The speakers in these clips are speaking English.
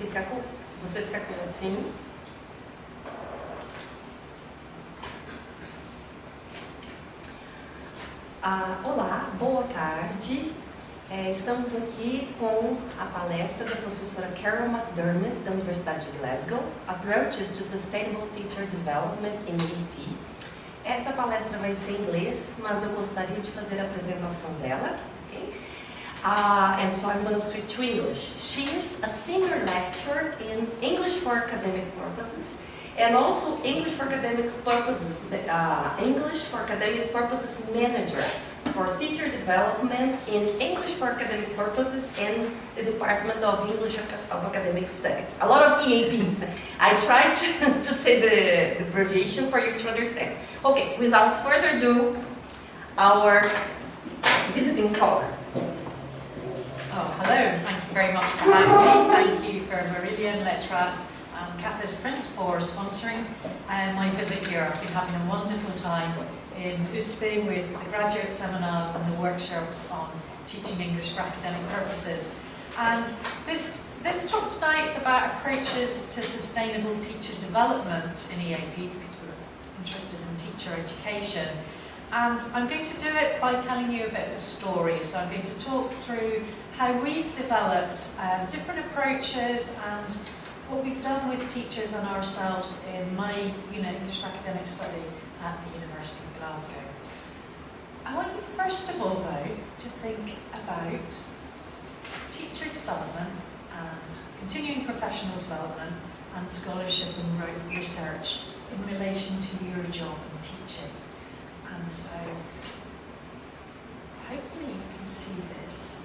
se você ficar com assim. Olá, boa tarde. Estamos aqui com a palestra da professora Carole MacDiarmid, da Universidade de Glasgow, Approaches to Sustainable Teacher Development in EAP. Esta palestra vai ser em inglês, mas eu gostaria de fazer a apresentação dela. Okay? And so I'm going to switch to English. She is a senior lecturer in English for academic purposes and also English for academic purposes, manager for teacher development in English for academic purposes and the Department of English of Academic Studies. A lot of EAPs. I tried to say the abbreviation for you to understand. Okay, without further ado, our visiting scholar. Oh, hello. Thank you very much for having me. Thank you for Meridian, Letras and Campus Print for sponsoring my visit here. I've been having a wonderful time in USP with the graduate seminars and the workshops on teaching English for academic purposes. And this talk tonight is about approaches to sustainable teacher development in EAP, because we're interested in teacher education. And I'm going to do it by telling you a bit of a story. So I'm going to talk through how we've developed different approaches and what we've done with teachers and ourselves in my English for academic study at the University of Glasgow. I want you first of all though to think about teacher development and continuing professional development and scholarship and research in relation to your job in teaching. And so hopefully you can see this.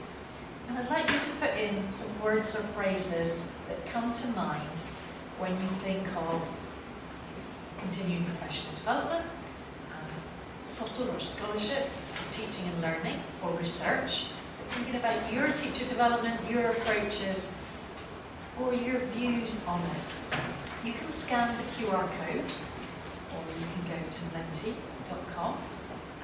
And I'd like you to put in some words or phrases that come to mind when you think of continuing professional development, TESOL or scholarship, teaching and learning, or research. Thinking about your teacher development, your approaches, or your views on it. You can scan the QR code, or you can go to menti.com,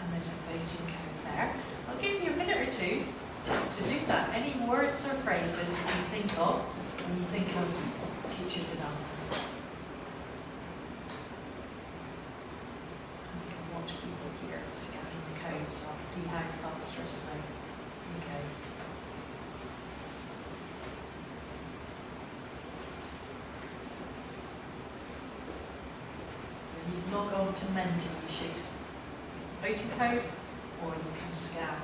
and there's a voting code there. I'll give you a minute or two just to do that. Any words or phrases that you think of when you think of teacher development. And you can watch people here scanning the code, so I'll see how fast or slow you go. So when you log on to Menti, you should voting code, or you can scan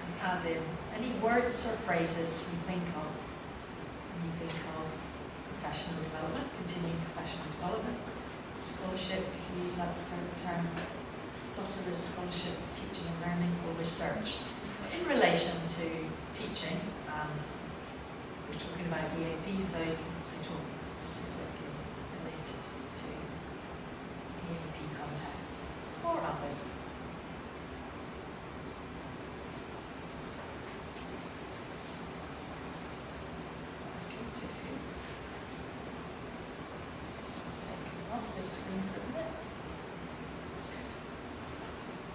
and add in any words or phrases you think of when you think of professional development, continuing professional development, scholarship, if you use that term, TESOL is scholarship of teaching and learning, or research. In relation to teaching, and we're talking about EAP, so you can also talk specifically related to EAP contexts, or others. Let's just take it off this screen for a minute.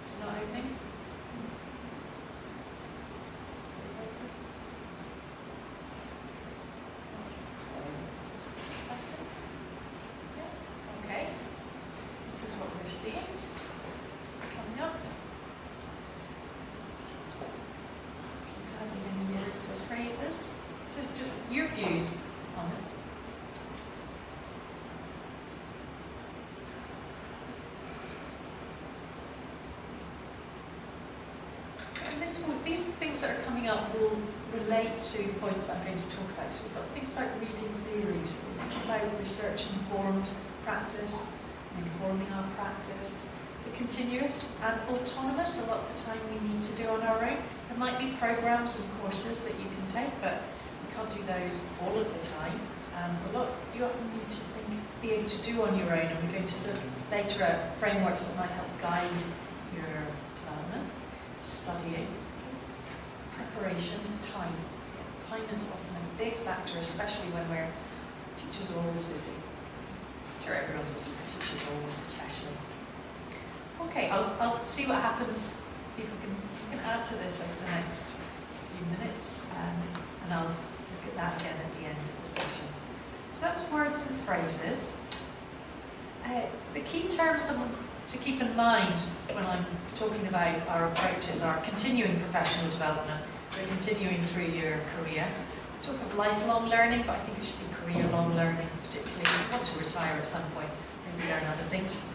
It's not opening. Just for a second. Yeah. Okay. This is what we're seeing coming up. Adding any words or phrases. This is just your views on it. And these things that are coming up will relate to points I'm going to talk about. So we've got things about reading theories, we're thinking about research-informed practice, informing our practice, the continuous and autonomous. A lot of the time we need to do on our own. There might be programs and courses that you can take, but you can't do those all of the time. You often need to be able to do on your own, and we're going to look later at frameworks that might help guide your development. Studying, preparation, time. Time is often a big factor, especially when teachers are always busy. I'm sure everyone's busy, but teachers are always especially. Okay, I'll see what happens. People can add to this over the next few minutes, and I'll look at that again at the end of the session. So that's words and phrases. The key terms to keep in mind when I'm talking about our approaches are continuing professional development, so continuing through your career. We talk of lifelong learning, but I think it should be career-long learning, particularly if you want to retire at some point, maybe learn other things.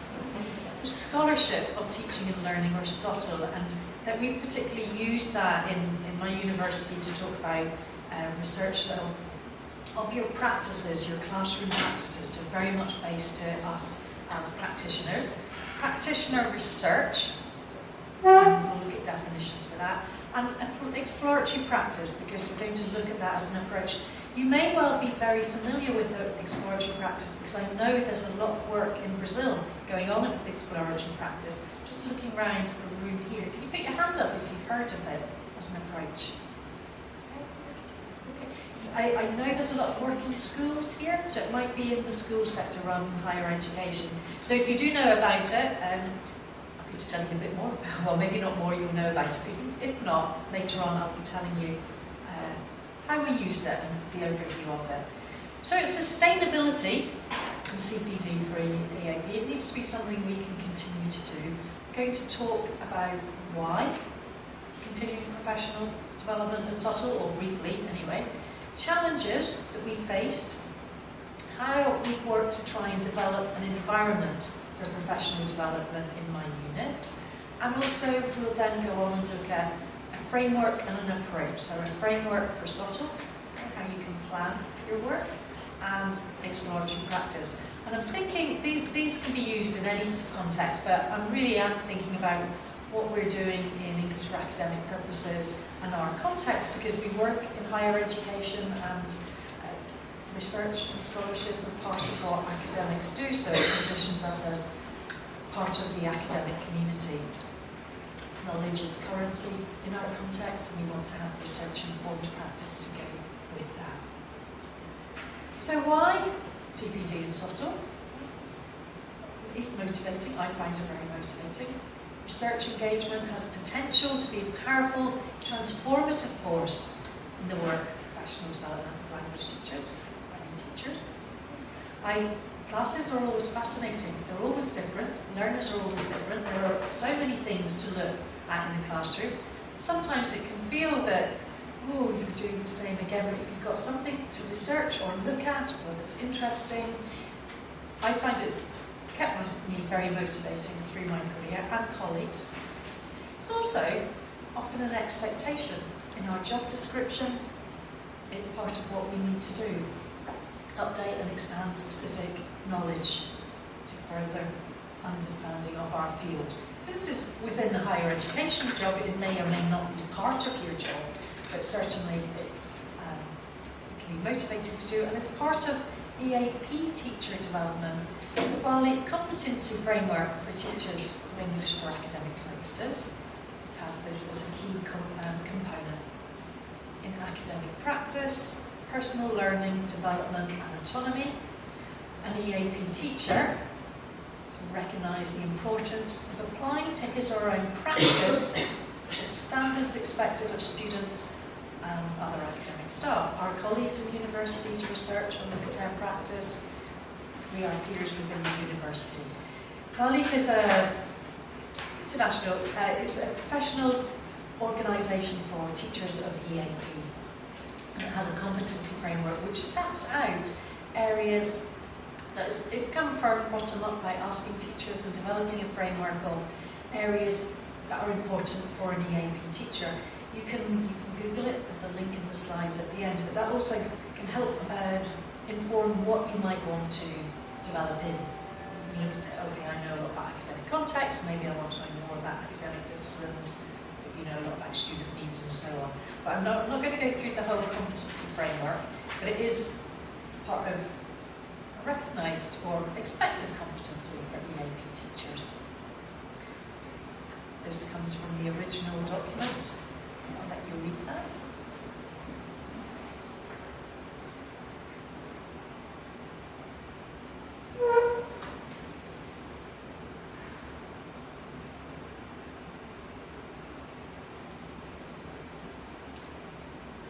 There's scholarship of teaching and learning, or TESOL, and that we particularly use that in my university to talk about research of your practices, your classroom practices, so very much based to us as practitioners. Practitioner research, and we'll look at definitions for that, and exploratory practice, because we're going to look at that as an approach. You may well be very familiar with the exploratory practice, because I know there's a lot of work in Brazil going on with exploratory practice. Just looking around the room here, can you put your hand up if you've heard of it as an approach? So I know there's a lot of work in schools here, so it might be in the school sector rather than higher education. So if you do know about it, I'm going to tell you a bit more. Well, maybe not more, you'll know about it. If not, later on I'll be telling you how we used it and the overview of it. So it's sustainability and CPD for EAP. It needs to be something we can continue to do. We're going to talk about why continuing professional development at TESOL, or briefly anyway. Challenges that we faced, how we've worked to try and develop an environment for professional development in my unit, and also we'll then go on and look at a framework and an approach. So a framework for TESOL, how you can plan your work, and exploratory practice. And I'm thinking these can be used in any context, but I'm really thinking about what we're doing in English for academic purposes and our context, because we work in higher education and research and scholarship are part of what academics do, so it positions us as part of the academic community. Knowledge is currency in our context, and we want to have research-informed practice to go with that. So why CPD and TESOL? It's motivating. I find it very motivating. Research engagement has potential to be a powerful, transformative force in the work of professional development of language teachers, writing teachers. Classes are always fascinating. They're always different. Learners are always different. There are so many things to look at in the classroom. Sometimes it can feel that, oh, you're doing the same again, but if you've got something to research or look at, or that's interesting, I find it's kept me very motivating through my career, and colleagues. It's also often an expectation in our job description. It's part of what we need to do. Update and expand specific knowledge to further understanding of our field. So this is within the higher education job. It may or may not be part of your job, but certainly it's you can be motivated to do, and it's part of EAP teacher development. The Bali competency framework for teachers of English for academic purposes has this as a key component. In academic practice, personal learning, development and autonomy, an EAP teacher will recognise the importance of applying to his or her own practice the standards expected of students and other academic staff. Our colleagues in universities research and look at their practice. We are peers within the university. CALIF is a international, it's a professional organisation for teachers of EAP. And it has a competency framework which sets out areas that it's come from bottom up by asking teachers and developing a framework of areas that are important for an EAP teacher. You can Google it, there's a link in the slides at the end, but that also can help inform what you might want to develop in. You can look at it, okay, I know a lot about academic context, maybe I want to know more about academic disciplines, but you know a lot about student needs and so on. But I'm not going to go through the whole competency framework, but it is part of a recognised or expected competency for EAP teachers. This comes from the original document. I'll let you read that.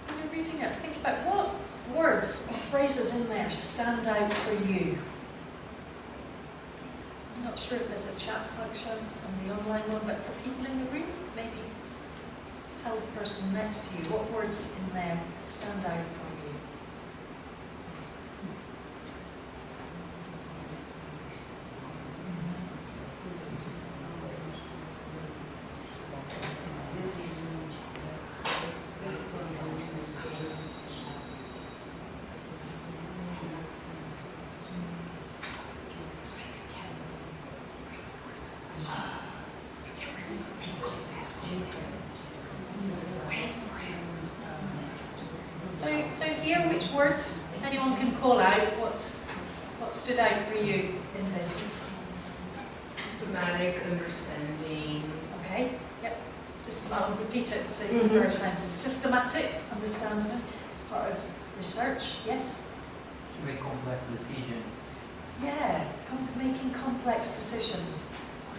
When you're reading it, think about what words or phrases in there stand out for you? I'm not sure if there's a chat function on the online one, but for people in the room, maybe tell the person next to you what words in there stand out for you. So here, which words anyone can call out? What stood out for you in this? Systematic, understanding. Okay, yep. I'll repeat it so you prefer science. Systematic, understanding. It's part of research, yes? To make complex decisions. Yeah, making complex decisions.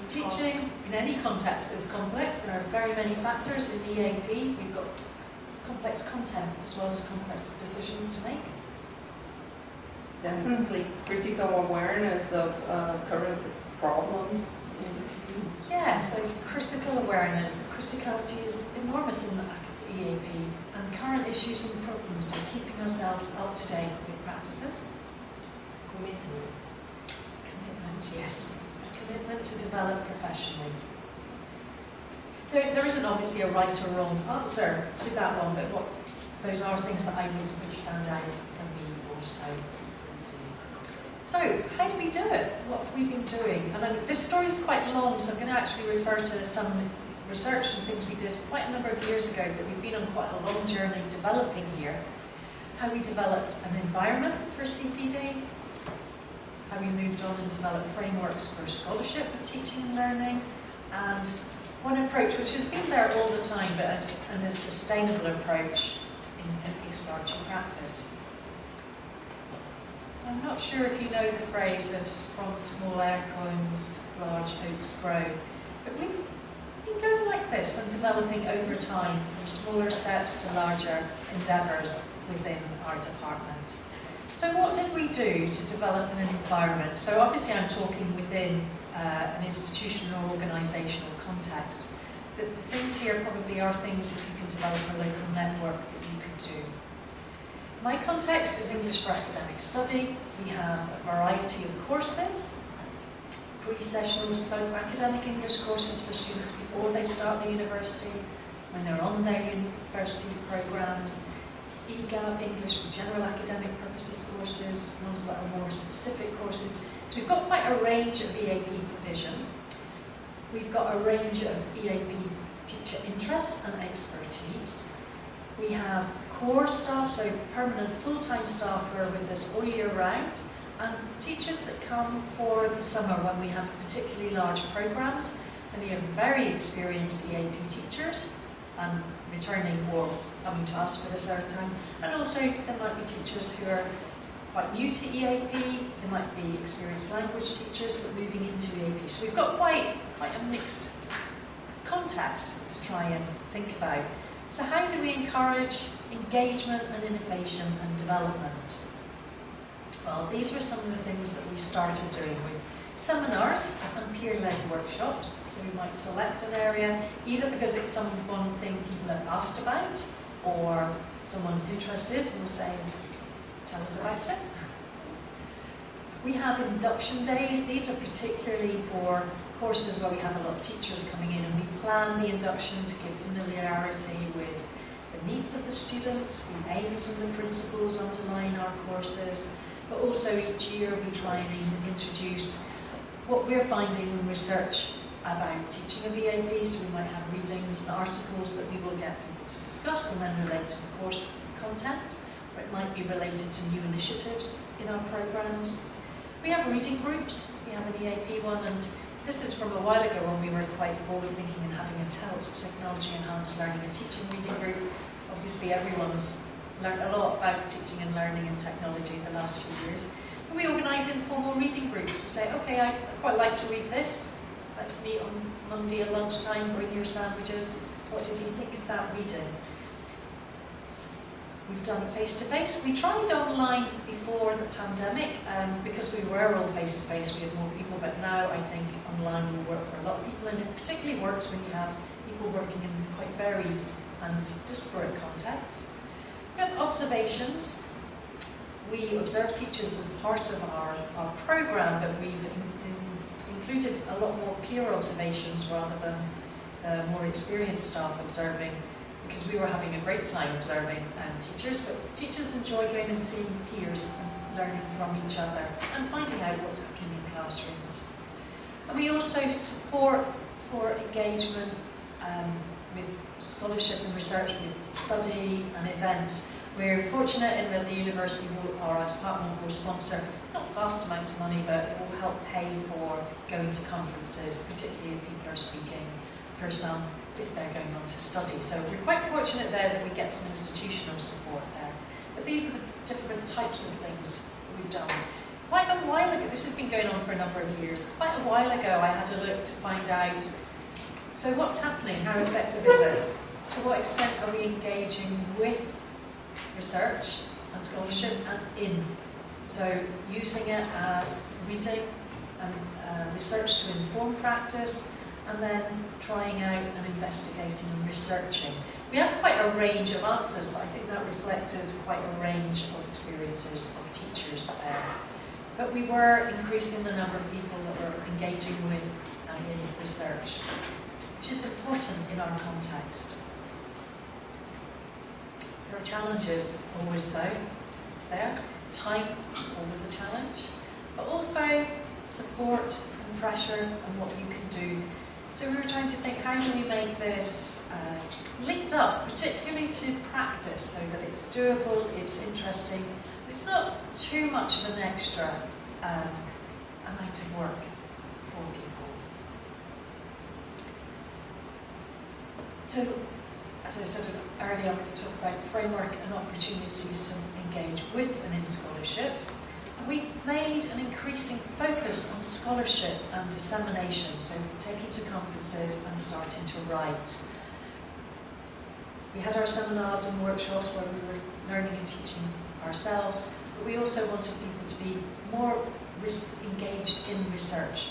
Teaching in any context is complex. There are very many factors in EAP. We've got complex content as well as complex decisions to make. Definitely critical awareness of current problems. Yeah, so critical awareness, criticality is enormous in the EAP, and current issues and problems, so keeping ourselves up to date with practices. Commitment. Commitment, yes. A commitment to develop professionally. There isn't obviously a right or wrong answer to that one, but those are things that I would stand out for me also. So, how do we do it? What have we been doing? And this story is quite long, so I'm going to actually refer to some research and things we did quite a number of years ago, but we've been on quite a long journey developing here. How we developed an environment for CPD, how we moved on and developed frameworks for scholarship of teaching and learning, and one approach which has been there all the time, but as a sustainable approach in exploratory practice. So I'm not sure if you know the phrase of from small acorns, large oaks grow, but we've been going like this and developing over time from smaller steps to larger endeavours within our department. So what did we do to develop an environment? So obviously I'm talking within an institutional or organisational context. But the things here probably are things that you can develop a local network that you could do. My context is English for academic study. We have a variety of courses, pre-sessional academic English courses for students before they start the university, when they're on their university programmes, EGAP, English for general academic purposes courses, ones that are more specific courses. So we've got quite a range of EAP provision. We've got a range of EAP teacher interests and expertise. We have core staff, so permanent full-time staff who are with us all year round, and teachers that come for the summer when we have particularly large programmes, and we have very experienced EAP teachers, returning or coming to us for the third time, and also there might be teachers who are quite new to EAP, they might be experienced language teachers but moving into EAP. So we've got quite a mixed context to try and think about. So how do we encourage engagement and innovation and development? Well, these were some of the things that we started doing with seminars and peer-led workshops. So we might select an area, either because it's one thing people have asked about, or someone's interested and will say, tell us about it. We have induction days. These are particularly for courses where we have a lot of teachers coming in, and we plan the induction to give familiarity with the needs of the students, the aims and the principles underlying our courses, but also each year we try and introduce what we're finding in research about teaching of EAP. So we might have readings and articles that we will get people to discuss and then relate to the course content, or it might be related to new initiatives in our programmes. We have reading groups. We have an EAP one, and this is from a while ago when we were quite forward-thinking and having a TELS, Technology Enhanced Learning and Teaching reading group. Obviously everyone's learned a lot about teaching and learning and technology in the last few years. And we organise informal reading groups. We say, okay, I quite like to read this. Let's meet on Monday at lunchtime, bring your sandwiches. What did you think of that reading? We've done face-to-face. We tried online before the pandemic because we were all face-to-face, we had more people, but now I think online will work for a lot of people, and it particularly works when you have people working in quite varied and disparate contexts. We have observations. We observe teachers as part of our programme, but we've included a lot more peer observations rather than more experienced staff observing, because we were having a great time observing teachers, but teachers enjoy going and seeing peers and learning from each other and finding out what's happening in classrooms. And we also support for engagement with scholarship and research, with study and events. We're fortunate in that the university or our department will sponsor not vast amounts of money, but it will help pay for going to conferences, particularly if people are speaking, for some if they're going on to study. So we're quite fortunate there that we get some institutional support there. But these are the different types of things that we've done. Quite a while ago, this has been going on for a number of years, quite a while ago I had a look to find out, so what's happening, how effective is it? To what extent are we engaging with research and scholarship and in? So using it as reading and research to inform practice, and then trying out and investigating and researching. We had quite a range of answers, but I think that reflected quite a range of experiences of teachers there. But we were increasing the number of people that were engaging with and in research, which is important in our context. There are challenges always though, there. Time is always a challenge, but also support and pressure and what you can do. So we were trying to think, how do we make this linked up, particularly to practice, so that it's doable, it's interesting, it's not too much of an extra amount of work for people. So, as I said earlier, I'm going to talk about framework and opportunities to engage with and in scholarship. We've made an increasing focus on scholarship and dissemination, so taking to conferences and starting to write. We had our seminars and workshops where we were learning and teaching ourselves, but we also wanted people to be more engaged in research.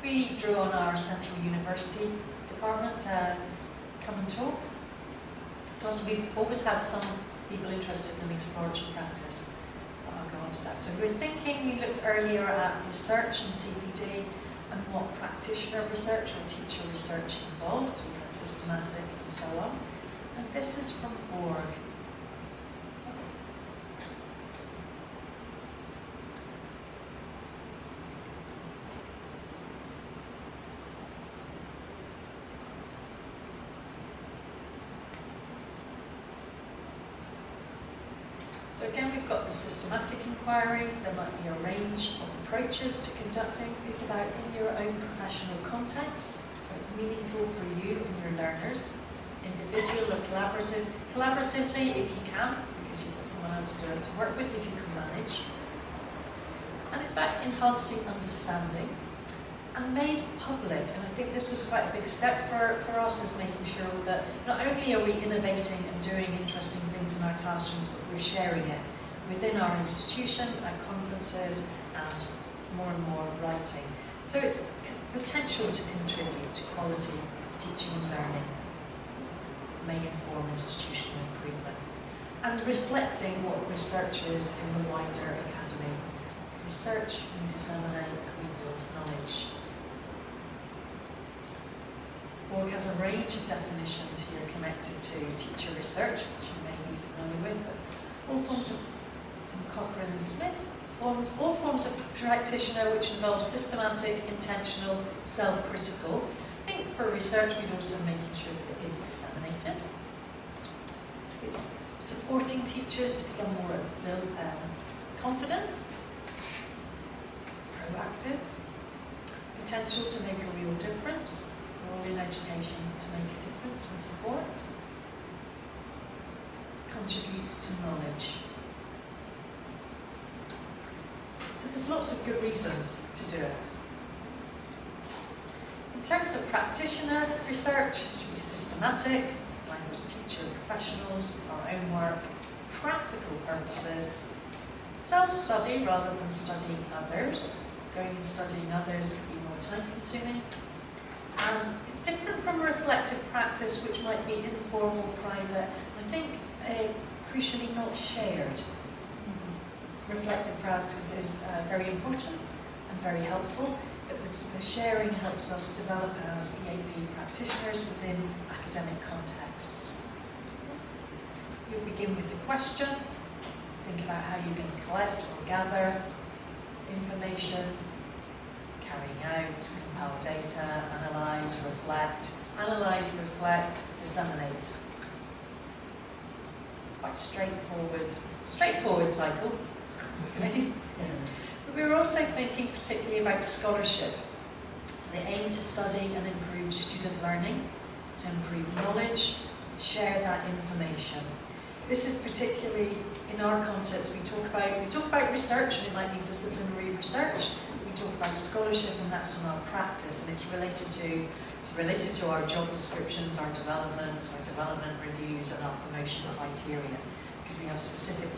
We drew on our Central University department to come and talk, because we've always had some people interested in exploratory practice. I'll go on to that. So we're thinking, we looked earlier at research and CPD and what practitioner research or teacher research involves. We had systematic and so on. And this is from org. So again, we've got the systematic inquiry. There might be a range of approaches to conducting. It's about in your own professional context, so it's meaningful for you and your learners. Individual or collaborative. Collaboratively, if you can, because you've got someone else to work with, if you can manage. And it's about enhancing understanding and made public. And I think this was quite a big step for us, is making sure that not only are we innovating and doing interesting things in our classrooms, but we're sharing it within our institution, at conferences, and more writing. So it's potential to contribute to quality of teaching and learning, may inform institutional improvement, and reflecting what research is in the wider academy. Research, we disseminate, and we build knowledge. Org has a range of definitions here connected to teacher research, which you may be familiar with, but all forms of, from Cochrane and Smith, all forms of practitioner which involve systematic, intentional, self-critical. I think for research we'd also making sure that it is disseminated. It's supporting teachers to become more confident, proactive, potential to make a real difference. We're all in education to make a difference and support. Contributes to knowledge. So there's lots of good reasons to do it. In terms of practitioner research, it should be systematic, language teacher professionals, our own work, practical purposes, self-study rather than studying others. Going and studying others can be more time-consuming. And it's different from reflective practice, which might be informal, private. I think, crucially, not shared. Reflective practice is very important and very helpful, but the sharing helps us develop as EAP practitioners within academic contexts. You'll begin with a question. Think about how you can collect or gather information, carrying out, compile data, analyse, reflect, disseminate. Quite straightforward cycle. Okay. But we were also thinking particularly about scholarship. So they aim to study and improve student learning, to improve knowledge, share that information. This is particularly in our context. We talk about research, and it might be disciplinary research. We talk about scholarship, and that's on our practice, and it's related to our job descriptions, our development reviews, and our promotion criteria, because we have specific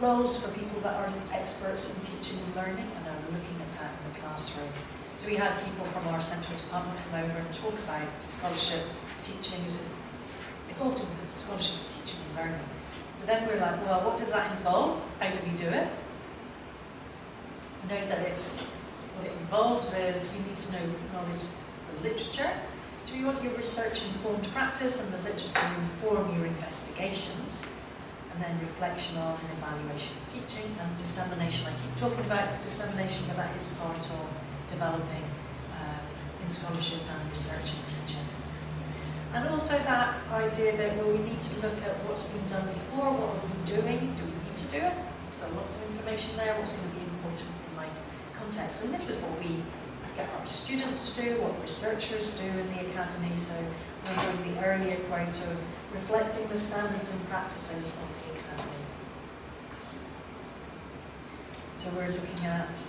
roles for people that are experts in teaching and learning, and are looking at that in the classroom. So we had people from our central department come over and talk about scholarship teaching is evolved into scholarship of teaching and learning. So then we're like, well, what does that involve? How do we do it? We know that what it involves is you need to know knowledge of the literature. So you want your research-informed practice and the literature to inform your investigations, and then reflection on and evaluation of teaching, and dissemination. I keep talking about dissemination, but that is part of developing in scholarship and research and teaching. And also that idea that, well, we need to look at what's been done before, what are we doing, do we need to do it? So lots of information there, what's going to be important in my context. And this is what we get our students to do, what researchers do in the academy. So we're doing the earlier quote of reflecting the standards and practices of the academy. So we're looking at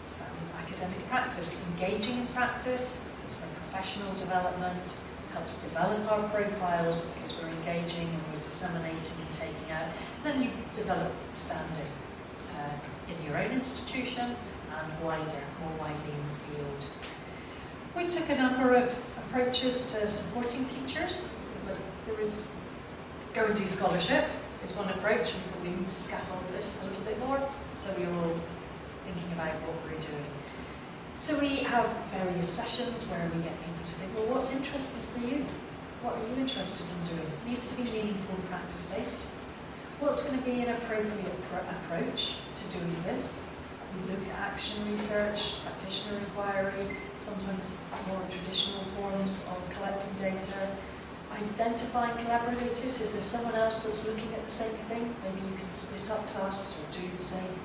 standard academic practice, engaging in practice, is for professional development, helps develop our profiles because we're engaging and we're disseminating and taking out. And then you develop standing in your own institution and more widely in the field. We took a number of approaches to supporting teachers. There was go and do scholarship is one approach. We thought we need to scaffold this a little bit more. So we were all thinking about what we're doing. So we have various sessions where we get people to think, well, what's interesting for you? What are you interested in doing? It needs to be meaningful and practice-based. What's going to be an appropriate approach to doing this? We looked at action research, practitioner inquiry, sometimes more traditional forms of collecting data, identifying collaborators. Is there someone else that's looking at the same thing? Maybe you can split up tasks or do the same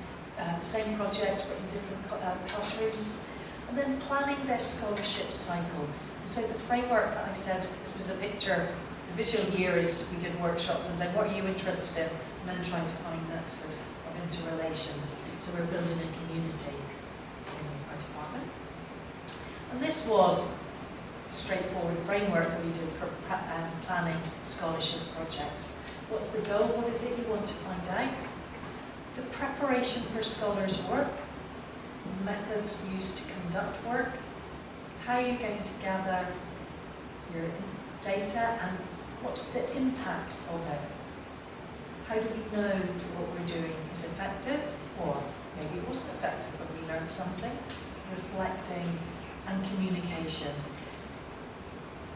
project but in different classrooms. And then planning their scholarship cycle. And so the framework that I said, this is a picture, the visual here is we did workshops and said, what are you interested in? And then trying to find nexus of interrelations. So we're building a community in our department. And this was a straightforward framework that we did for planning scholarship projects. What's the goal? What is it you want to find out? The preparation for scholars' work, methods used to conduct work, how you're going to gather your data, and what's the impact of it. How do we know that what we're doing is effective, or maybe it wasn't effective, but we learned something. Reflecting and communication.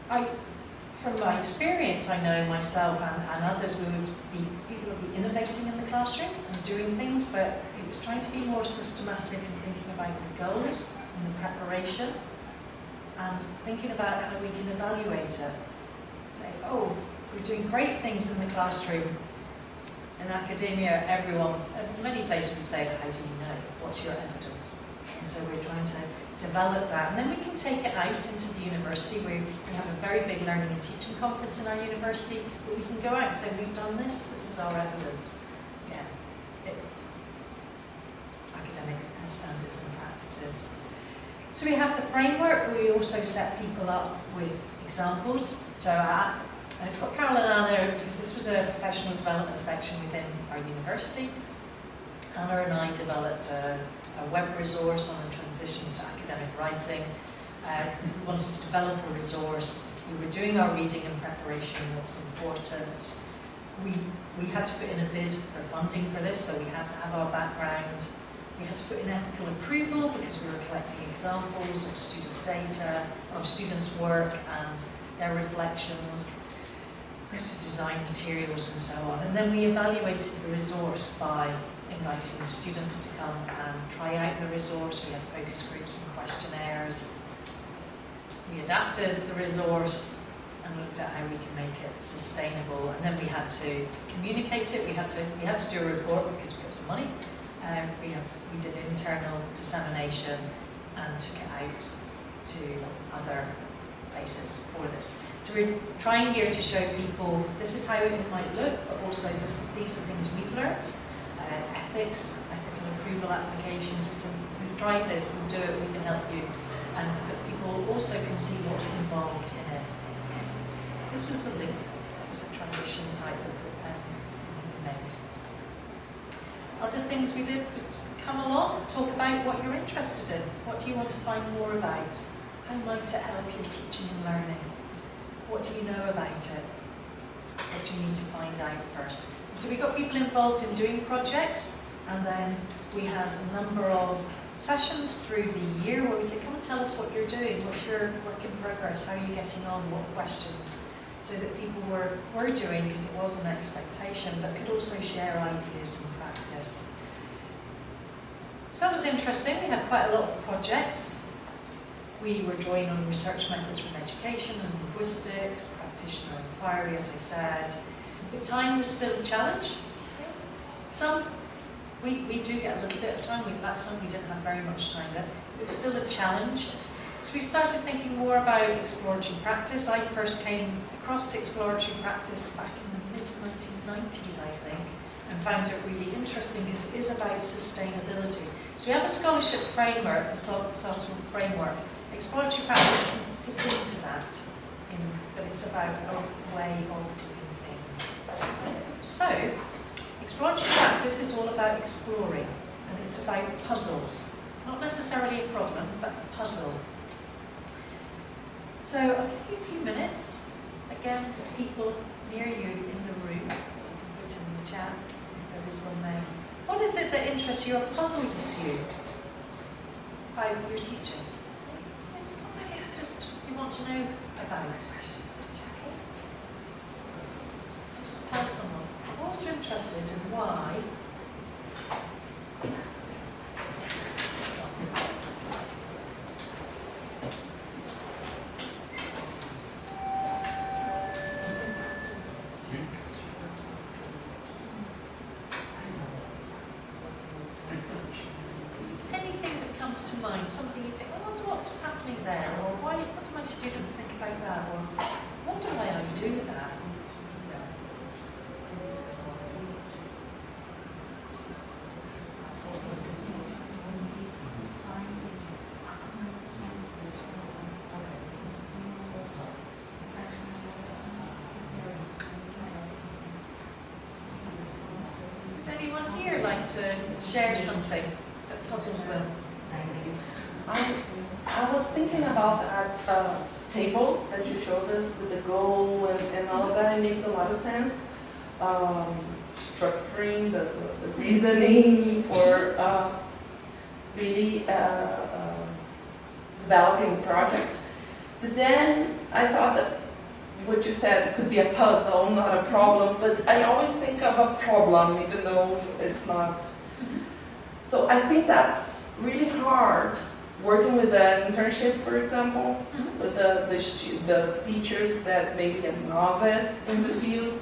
From my experience, I know myself and others, people would be innovating in the classroom and doing things, but it was trying to be more systematic and thinking about the goals and the preparation, and thinking about how we can evaluate it. Say, oh, we're doing great things in the classroom. In academia, everyone, many places would say, how do you know? What's your evidence? And so we're trying to develop that, and then we can take it out into the university. We have a very big learning and teaching conference in our university, where we can go out and say, we've done this is our evidence. Again, academic standards and practices. So we have the framework. We also set people up with examples. So And it's got Carole and Anna, because this was a professional development section within our university. Anna and I developed a web resource on the transitions to academic writing. We wanted to develop a resource. We were doing our reading in preparation, what's important. We had to put in a bid for funding for this, so we had to have our background. We had to put in ethical approval because we were collecting examples of student data, of students' work and their reflections. We had to design materials and so on. And then we evaluated the resource by inviting the students to come and try out the resource. We had focus groups and questionnaires. We adapted the resource and looked at how we can make it sustainable. And then we had to communicate it. We had to do a report because we got some money. We did internal dissemination and took it out to other places for this. So we're trying here to show people this is how it might look, but also these are things we've learnt. Ethics, ethical approval applications. So we've tried this, we'll do it, we can help you. And that people also can see what's involved in it. This was the link, that was the transition site that we made. Other things we did was just come along, talk about what you're interested in. What do you want to find more about? How might it help your teaching and learning? What do you know about it? What do you need to find out first? So we got people involved in doing projects, and then we had a number of sessions through the year where we said, come and tell us what you're doing, what's your work in progress, how are you getting on, what questions, so that people were doing, because it was an expectation, but could also share ideas and practice. So that was interesting. We had quite a lot of projects. We were drawing on research methods from education and linguistics, practitioner inquiry, as I said. But time was still a challenge. We do get a little bit of time. That time we didn't have very much time, but it was still a challenge. So we started thinking more about exploratory practice. I first came across exploratory practice back in the mid-1990s, I think, and found it really interesting because it is about sustainability. So we have a scholarship framework, the TESOL framework. Exploratory practice can fit into that, but it's about a way of doing things. So, exploratory practice is all about exploring, and it's about puzzles. Not necessarily a problem, but a puzzle. So I'll give you a few minutes. Again, the people near you in the room, you can put in the chat if there is one there. What is it that interests you or puzzles you about your teaching? It's just you want to know about. Just tell someone. What was you interested and why? Anything that comes to mind, something you think, I wonder what's happening there, or why? What do my students think about that, or what do I do that? Would anyone here like to share something that puzzles them? I was thinking about that table that you showed us with the goal and all of that. It makes a lot of sense. Structuring the reasoning for really developing the project. But then I thought that what you said could be a puzzle, not a problem. But I always think of a problem, even though it's not. So I think that's really hard. Working with an internship, for example, with the teachers that maybe a novice in the field,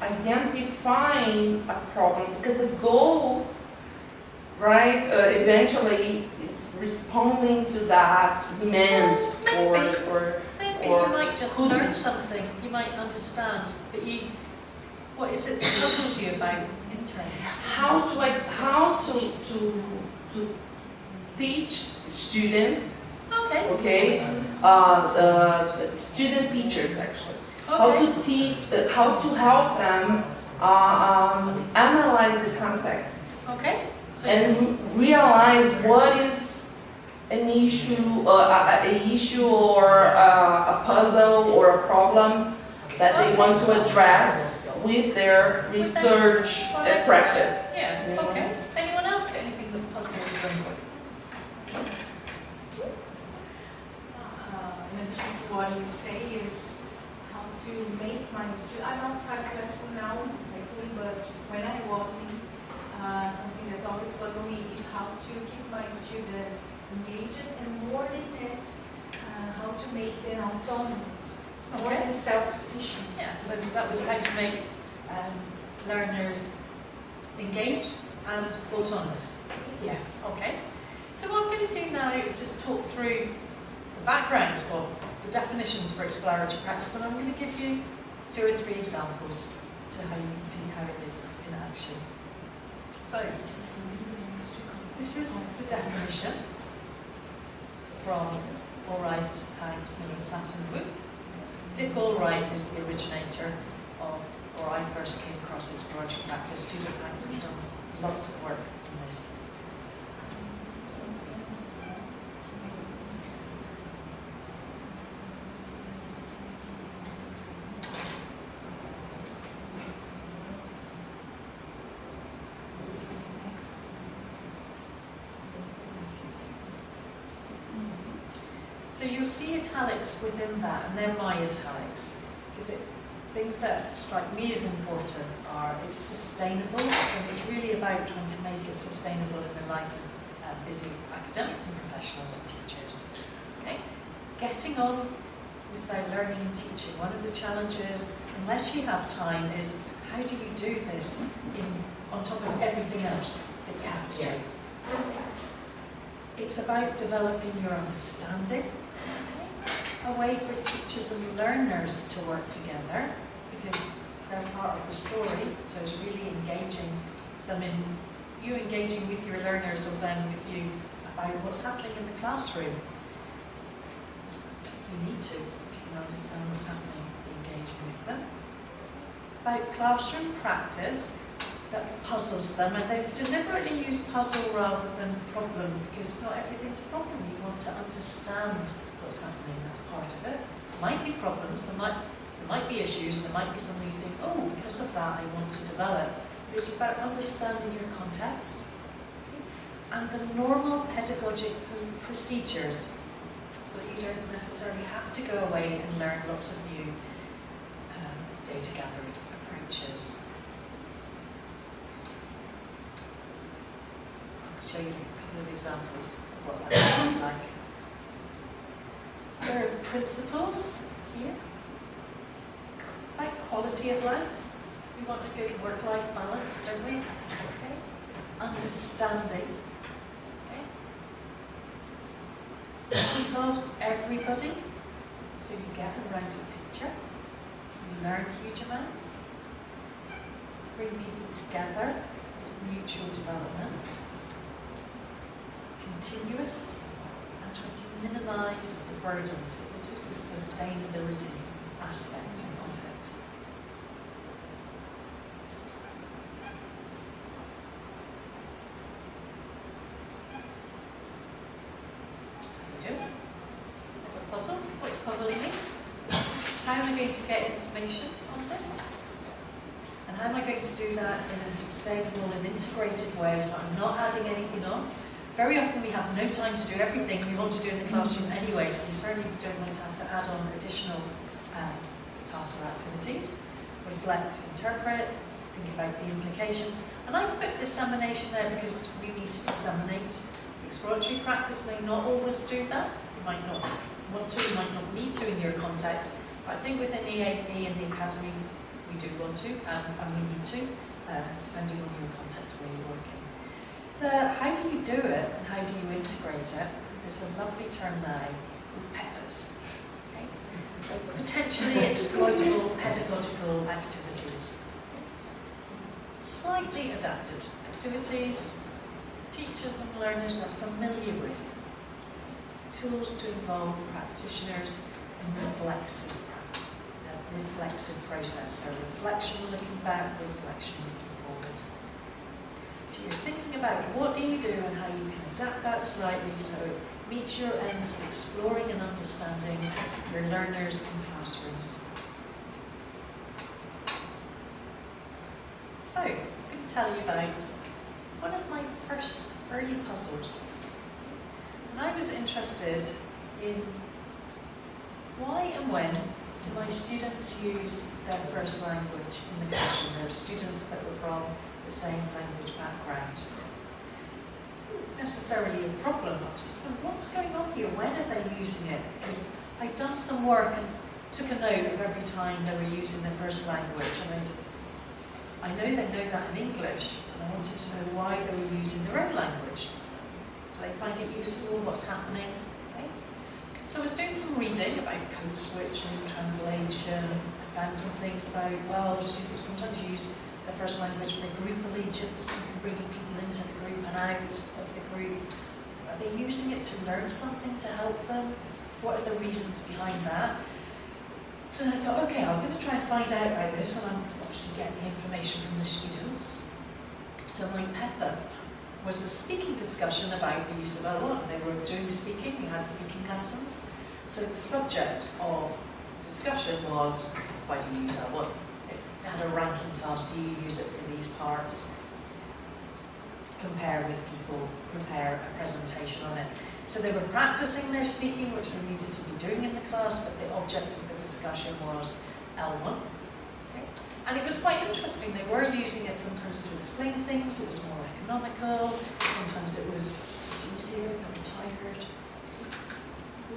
identifying a problem, because the goal, right, eventually is responding to that demand, Maybe you might just learn something, you might understand, but what is it that puzzles you about interns? How to teach students, Okay. okay, student teachers actually. how Okay. to teach, how to help them analyze the context Okay. So and realize what is an issue, or a puzzle or a problem that they want to address with their research and practice. Yeah. Yeah. Okay. Anyone else got anything that puzzles them? In addition to what you say is how to make my student. I'm outside classroom now, exactly, but when I was in, something that's always puzzled me is how to keep my student engaged and more than that, how to make them autonomous, more Okay. than self-sufficient. Yeah. So that was how to make learners engaged and autonomous. Yeah. Okay. So what I'm going to do now is just talk through the background or the definitions for exploratory practice, and I'm going to give you 2 or 3 examples so how you can see how it is in action. So this is the definition from Allwright, Hanks, Miller, Sampson Group. Dick Allwright is the originator of, or I first came across exploratory practice. Judith Hanks has done lots of work on this. So you'll see italics within that, and they're my italics. Things that strike me as important are it's sustainable, and it's really about trying to make it sustainable in the life of busy academics and professionals and teachers. Okay? Getting on with their learning and teaching. One of the challenges, unless you have time, is how do you do this on top of everything else that you have to do? It's about developing your understanding, a way for teachers and learners to work together, because they're part of the story, so it's really engaging them in, you engaging with your learners or them with you about what's happening in the classroom. You need to, if you can understand what's happening, be engaging with them. About classroom practice that puzzles them, and they deliberately use puzzle rather than problem, because not everything's a problem. You want to understand what's happening, that's part of it. There might be problems, there might be issues, there might be something you think, oh, because of that I want to develop. It's about understanding your context and the normal pedagogic procedures, so that you don't necessarily have to go away and learn lots of new data gathering approaches. I'll show you a couple of examples of what that might look like. There are principles here, like quality of life. We want a good work-life balance, don't we? Okay. Understanding. Okay. It involves everybody, so you get a rounded picture. You learn huge amounts. Bring people together. It's mutual development. Continuous. And try to minimise the burdens. This is the sustainability aspect of it. That's how we do it. A puzzle. What's puzzling me? How am I going to get information on this? And how am I going to do that in a sustainable and integrated way so I'm not adding anything on? Very often we have no time to do everything we want to do in the classroom anyway, so you certainly don't want to have to add on additional tasks or activities. Reflect, interpret, think about the implications. And I've put dissemination there because we need to disseminate. Exploratory practice may not always do that. You might not want to, you might not need to in your context. But I think within EAP and the academy, we do want to, and we need to, depending on your context where you're working. How do you do it and how do you integrate it? There's a lovely term now called peppers. Okay? So potentially exploitable pedagogical activities. Slightly adapted activities teachers and learners are familiar with. Tools to involve practitioners in reflexive process. So reflection looking back, reflection looking forward. So you're thinking about what do you do and how you can adapt that slightly so it meets your aims of exploring and understanding your learners in classrooms. So, I'm going to tell you about one of my first early puzzles. And I was interested in why and when do my students use their first language in the classroom? There were students that were from the same language background. It wasn't necessarily a problem. I was just thinking, what's going on here? When are they using it? Because I'd done some work and took a note of every time they were using their first language. And I said, I know they know that in English, and I wanted to know why they were using their own language. Do they find it useful? What's happening? Okay. So I was doing some reading about code switching, translation. I found some things about, well, students sometimes use their first language for group allegiance, bringing people into the group and out of the group. Are they using it to learn something to help them? What are the reasons behind that? So I thought, okay, I'm going to try and find out about this, and I'm obviously getting the information from the students. So my paper was a speaking discussion about the use of L1. They were doing speaking, we had speaking lessons. So the subject of discussion was, why do you use L1? It had a ranking task, do you use it for these parts? Compare with people, prepare a presentation on it. So they were practicing their speaking, which they needed to be doing in the class, but the object of the discussion was L1. Okay. And it was quite interesting. They were using it sometimes to explain things. It was more economical. Sometimes it was just easier. They were tired.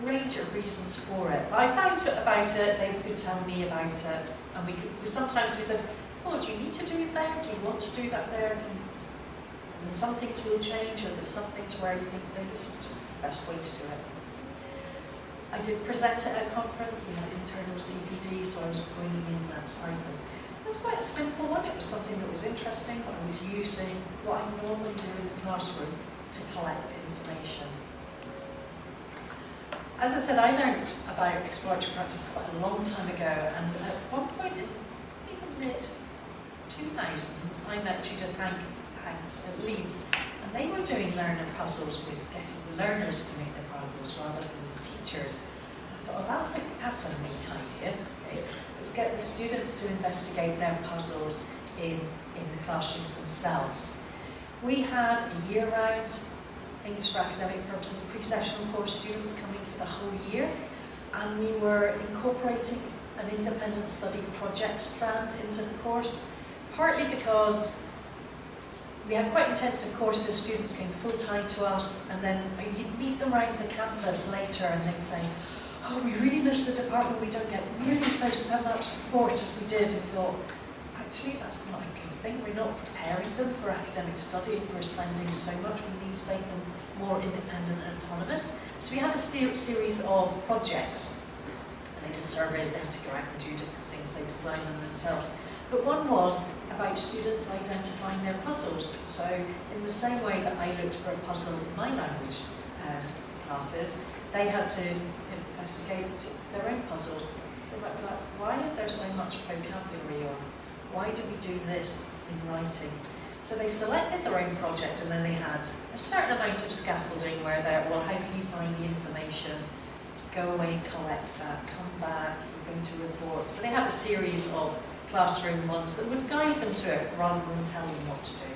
A range of reasons for it. But I found out about it. They could tell me about it. And sometimes we said, oh, do you need to do it there? Do you want to do that there? And some things will change, or there's some things where you think, no, this is just the best way to do it. I did present at a conference. We had internal CPD, so I was bringing in that cycle. That's quite a simple one. It was something that was interesting, but I was using what I normally do in the classroom to collect information. As I said, I learned about exploratory practice quite a long time ago, and at one point in the mid-2000s, I met Judith Hanks at Leeds, and they were doing learner puzzles with getting the learners to make the puzzles rather than the teachers. I thought, oh, that's a neat idea. Okay? Let's get the students to investigate their puzzles in the classrooms themselves. We had a year-round English for academic purposes pre-sessional course students coming for the whole year, and we were incorporating an independent study project strand into the course, partly because we had quite intensive courses. Students came full-time to us, and then you'd meet them around the campus later and they'd say, oh, we really miss the department, we don't get nearly so much support as we did. And we thought, actually, that's not a good thing. We're not preparing them for academic study if we're spending so much. We need to make them more independent and autonomous. So we had a series of projects, and they did surveys, they had to go out and do different things, they designed them themselves. But one was about students identifying their puzzles. So in the same way that I looked for a puzzle in my language classes, they had to investigate their own puzzles. They might be like, why is there so much vocabulary, or why do we do this in writing? So they selected their own project, and then they had a certain amount of scaffolding where they're, well, how can you find the information? Go away, collect that, come back, you're going to report. So they had a series of classroom ones that would guide them to it rather than tell them what to do.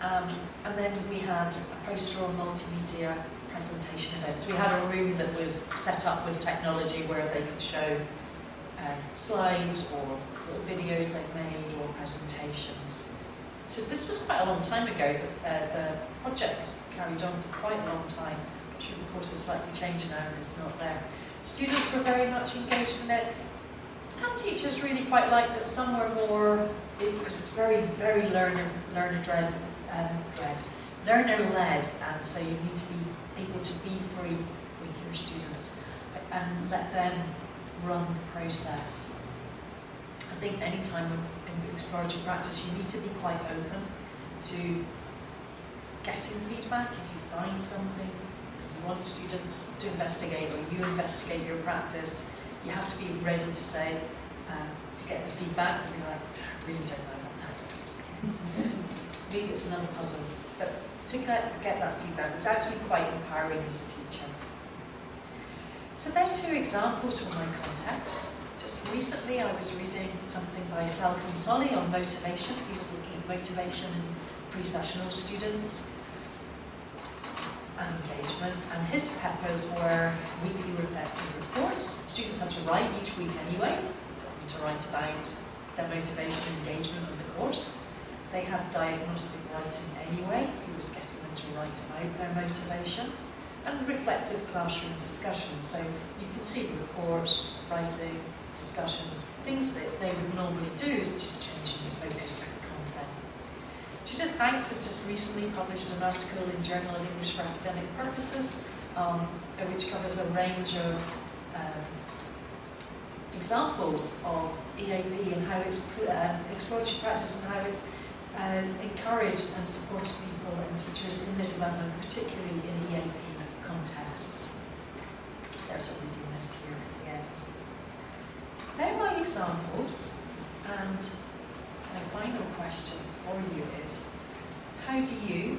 And then we had a poster or multimedia presentation events. We had a room that was set up with technology where they could show slides or little videos they've made or presentations. So this was quite a long time ago. The project carried on for quite a long time. I'm sure the course has slightly changed now and it's not there. Students were very much engaged in it. Some teachers really quite liked it. Some were more, because it's very, very learner-led, and so you need to be able to be free with your students and let them run the process. I think any time in exploratory practice you need to be quite open to getting feedback. If you find something you want students to investigate, or you investigate your practice, you have to be ready to say, to get the feedback and be like, I really don't know that. Maybe it's another puzzle, but to get that feedback is actually quite empowering as a teacher. So there are two examples from my context. Just recently I was reading something by Sal Consoli on motivation. He was looking at motivation in pre-sessional students and engagement, and his peppers were weekly reflective reports. Students had to write each week anyway, to write about their motivation and engagement of the course. They had diagnostic writing anyway. He was getting them to write about their motivation, and reflective classroom discussions. So you can see reports, writing, discussions, things that they would normally do is just changing the focus of the content. Judith Hanks has just recently published an article in Journal of English for Academic Purposes, which covers a range of examples of EAP and how it's exploratory practice and how it's encouraged and supported people and teachers in their development, particularly in EAP contexts. There's a reading list here at the end. They're my examples, and my final question for you is, how do you,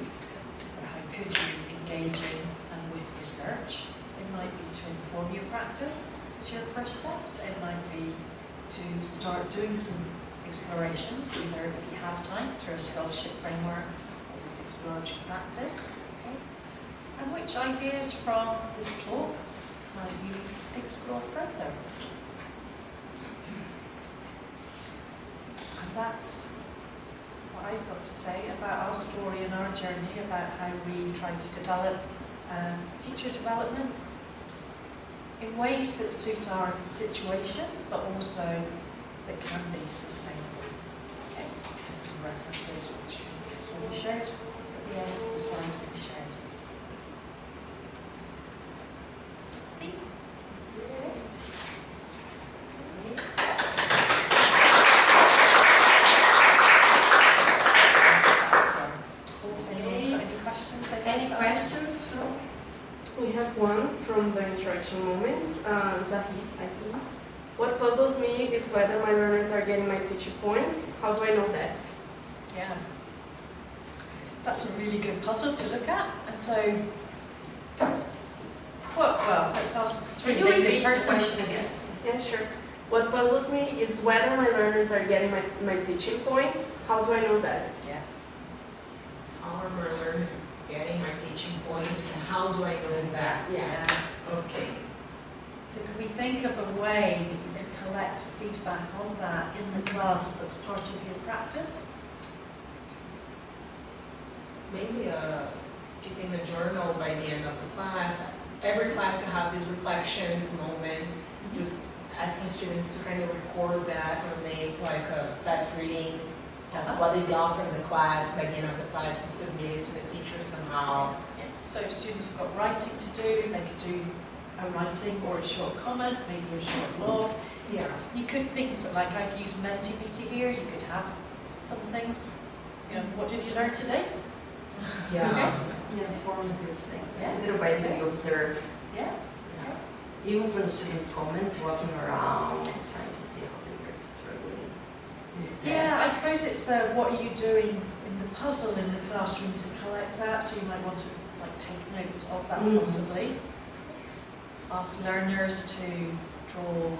or how could you, engage in and with research? It might be to inform your practice as your first steps. It might be to start doing some explorations, either if you have time through a scholarship framework or with exploratory practice. Okay? And which ideas from this talk might you explore further? And that's what I've got to say about our story and our journey, about how we try to develop teacher development in ways that suit our situation, but also that can be sustainable. Okay, there's some references which will be shared at the end, the slides will be shared. Speak. Anyone's got any questions? Any questions from? We have one from the interaction moment, Zahid, I think. What puzzles me is whether my learners are getting my teaching points. How do I know that? Yeah. That's a really good puzzle to look at. And so, well, let's ask three Can you repeat big the person. question again? Yeah, sure. What puzzles me is whether my learners are getting my teaching points. How do I know that? Yeah. Are my learners getting my teaching points? How do I know that? Yes. Okay. So can we think of a way that you can collect feedback on that in the class that's part of your practice? Maybe keeping a journal by the end of the class. Every class you have this reflection moment, just asking students to kind of record that or make like a fast reading of what they got from the class by the end of the class and submit it to the teacher somehow. Yeah. So if students have got writing to do, they could do a writing or a short comment, maybe a short log. Yeah. You could think, so like I've used Mentimeter here, you could have some things, you know, what did you learn today? Yeah. An informative thing. Yeah. Little by little you observe. Yeah. Even from students' comments, walking around, trying to see how they were struggling. Yeah, I suppose it's the what are you doing in the puzzle in the classroom to collect that, so you might want to like take notes of that possibly. Ask learners to draw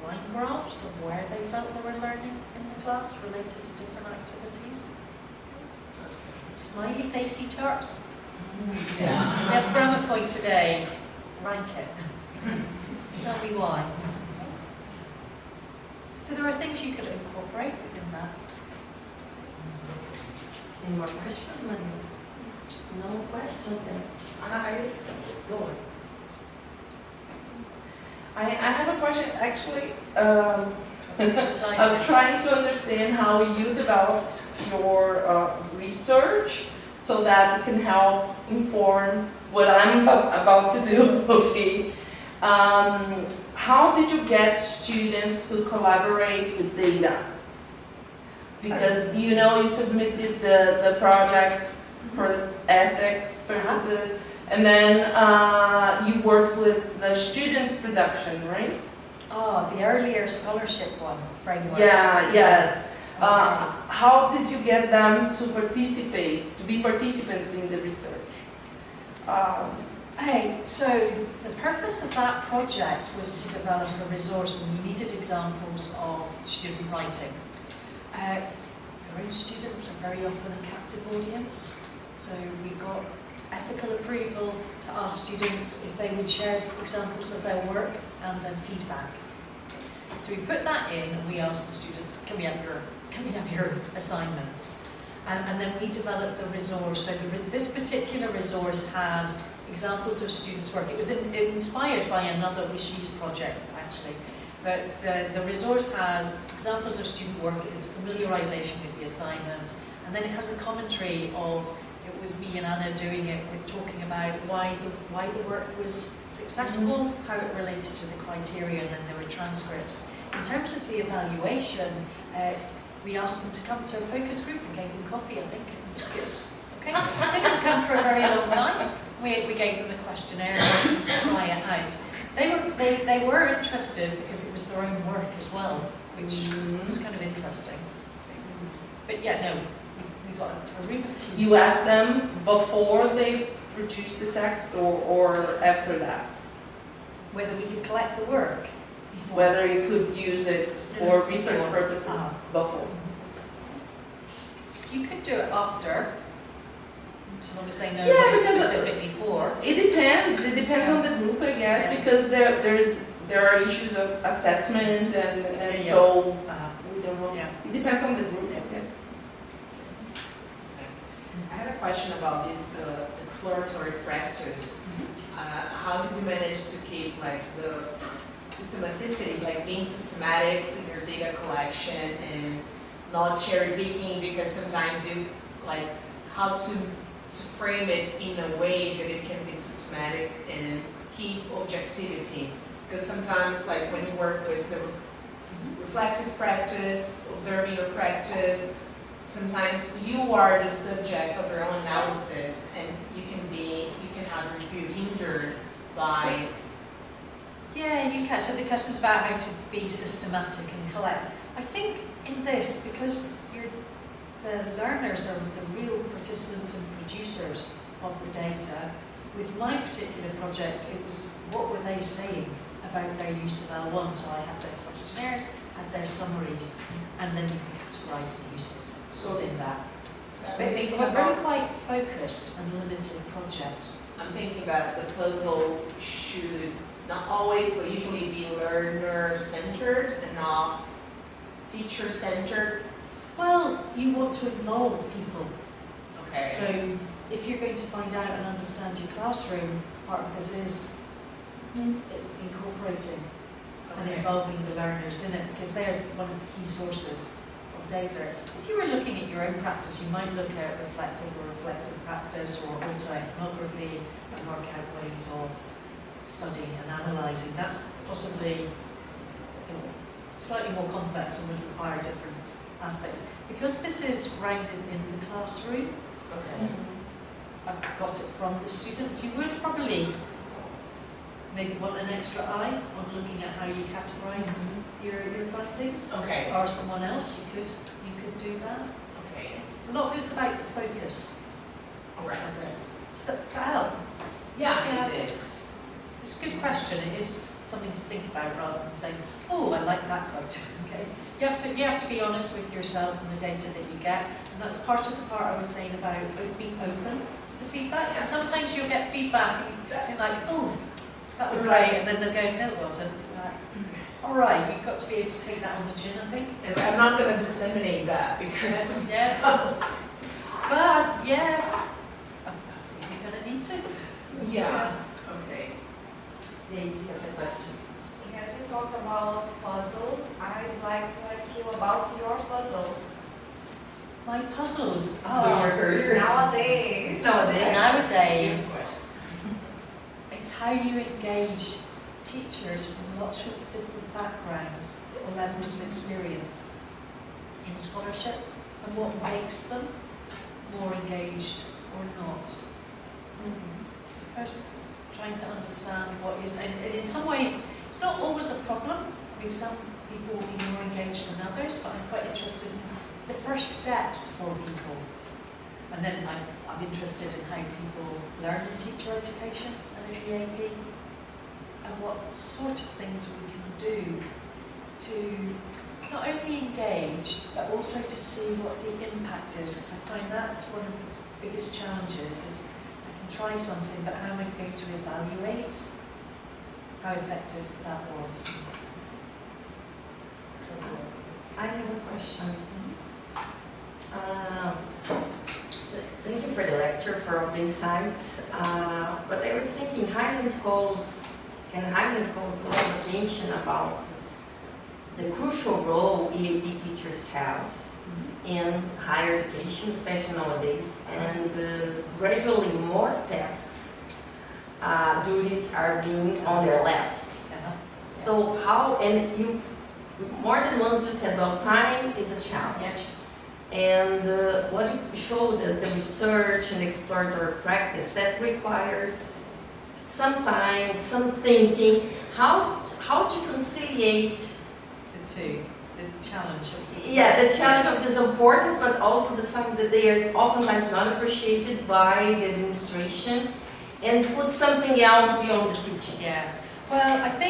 line graphs of where they felt they were learning in the class related to different activities. Smiley facey charts. Yeah. We had grammar point today. Rank it. Tell me why. So there are things you could incorporate within that. Any more questions, Maria? No questions then? Go on. I have a question, actually. Slide. I'm trying to understand how you developed your research so that it can help inform what I'm about to do. Okay. How did you get students to collaborate with data? Because you know you submitted the project for ethics purposes, and then you worked with the students' production, right? Oh, the earlier scholarship one, framework. Yeah, yes. Okay. How did you get them to participate, to be participants in the research? Hey, so the purpose of that project was to develop a resource, and we needed examples of student writing. Our own students are very often a captive audience, so we got ethical approval to ask students if they would share examples of their work and their feedback. So we put that in, and we asked the students, can we have your assignments? And then we developed the resource. So this particular resource has examples of students' work. It was inspired by another Wishes project, actually. But the resource has examples of student work, is familiarisation with the assignment, and then it has a commentary of, it was me and Anna doing it, we're talking about why the work was successful, how it related to the criteria, and then there were transcripts. In terms of the evaluation, we asked them to come to a focus group and gave them coffee, I think, and biscuits. Okay? They didn't come for a very long time. We gave them a questionnaire and asked them to try it out. They were interested because it was their own work as well, which was kind of interesting. But yeah, no, we got a room of tea. You asked them before they produced the text or after that? Whether we could collect the work before. Whether you could use it for research Before. purposes before? You could do it after, so long as they know Yeah, what it's because specifically for. It depends. It depends on the group, I guess, Yeah. because there are issues of assessment and Yeah. so we don't know. Yeah. It depends on the group. Okay. I had a question about this exploratory practice. How did you manage to keep like the systematicity, like being systematic in your data collection and not cherry picking, because sometimes you like how to frame it in a way that it can be systematic and keep objectivity. Because sometimes like when you work with the reflective practice, observing your practice, sometimes you are the subject of your own analysis, and you can have review hindered by. Yeah, you can. So the question's about how to be systematic and collect. I think in this, because the learners are the real participants and producers of the data, with my particular project, it was what were they saying about their use of L1. So I had their questionnaires, had their summaries, and then you can categorise the uses within that. But it's a very quite focused and limited project. I'm thinking that the puzzle should not always, but usually be learner-centered and not teacher-centered. Well, you want to involve people. Okay. So if you're going to find out and understand your classroom, part of this is incorporating and involving the learners in it, because they're one of the key sources of data. If you were looking at your own practice, you might look at reflective practice or autoethnography and work out ways of studying and analysing. That's possibly slightly more complex and would require different aspects. Because this is grounded in the classroom, Okay. I've got it from the students, you would probably maybe want an extra eye on looking at how you categorise your findings. Okay. Or someone else, you could do that. Okay. A lot of it's about the focus All right. of it. So, Carole, Yeah, you did. it's a good question. It is something to think about rather than saying, oh, I like that quote. Okay. You have to be honest with yourself and the data that you get, and that's part of the part I was saying about being open to the feedback. Because sometimes you'll get feedback and you think like, oh, that was great, and then they'll go, no, it wasn't. All right, you've got to be able to take that on the chin, I think. And I'm not going to disseminate that because Yeah. But yeah, you're going to need to. yeah. Okay. Daisy has a question. Yes, you talked about puzzles. I'd like to ask you about your puzzles. My puzzles. Nowadays. Nowadays, it's how you engage teachers from lots of different backgrounds or levels of experience in scholarship, and what makes them more engaged or not. First, trying to understand what is, and in some ways, it's not always a problem, Maybe some people will be more engaged than others, but I'm quite interested in the first steps for people. And then I'm interested in how people learn in teacher education and in EAP, and what sort of things we can do to not only engage, but also to see what the impact is, because I find that's one of the biggest challenges, is I can try something, but how am I going to evaluate how effective that was? I have a question. Thank you for the lecture, for all the insights. But I was thinking Highland calls a lot of attention about the crucial role EAP teachers have in higher education, especially nowadays, and gradually more tasks, duties are being on their laps. So how, and you more than once you said, well, time is a challenge. And what you showed us, the research and exploratory practice, that requires some time, some thinking, how to conciliate the challenge of the challenge of this importance, but also the fact that they are oftentimes not appreciated by the administration, and put something else beyond the teaching. Yeah. Well,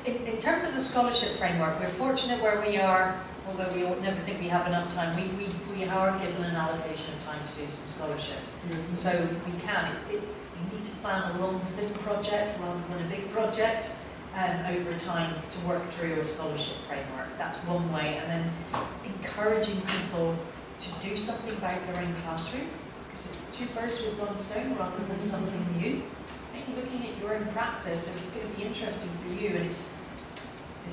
in terms of the scholarship framework, we're fortunate where we are, although we never think we have enough time. We are given an allocation of time to do some scholarship. Mm-hmm. So we can. We need to plan a long, thin project rather than a big project over time to work through a scholarship framework. That's one way. And then encouraging people to do something about their own classroom, because it's two birds with one stone rather than something new. I think looking at your own practice is going to be interesting for you, and it's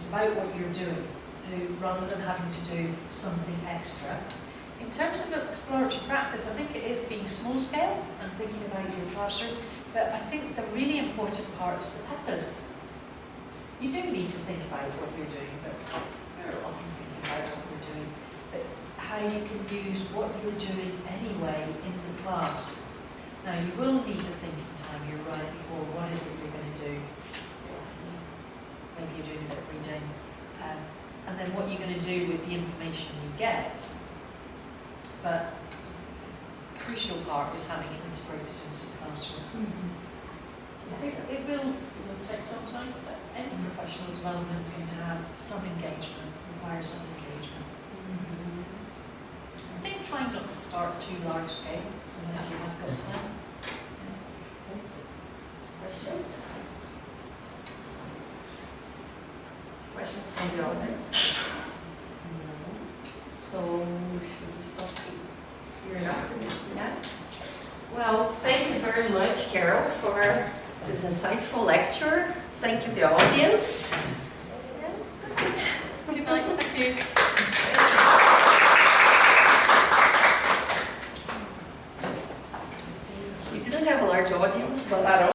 about what you're doing, rather than having to do something extra. In terms of exploratory practice, I think it is being small scale and thinking about your classroom, but I think the really important part is the peppers. You do need to think about what you're doing, but we're often thinking about what we're doing, but how you can use what you're doing anyway in the class. Now, you will need a thinking time, you're right, before what is it you're going to do. Maybe you're doing a bit of reading. And then what you're going to do with the information you get. But the crucial part is having it integrated into the classroom. It will take some time, but any professional development is going to have some engagement, require some engagement. I think trying not to start too large scale unless you have got time. Questions? Questions from the audience? No. So should we stop here now? Yeah. Well, thank you very much, Carole, for this insightful lecture. Thank you, the audience. Good night. Thank you.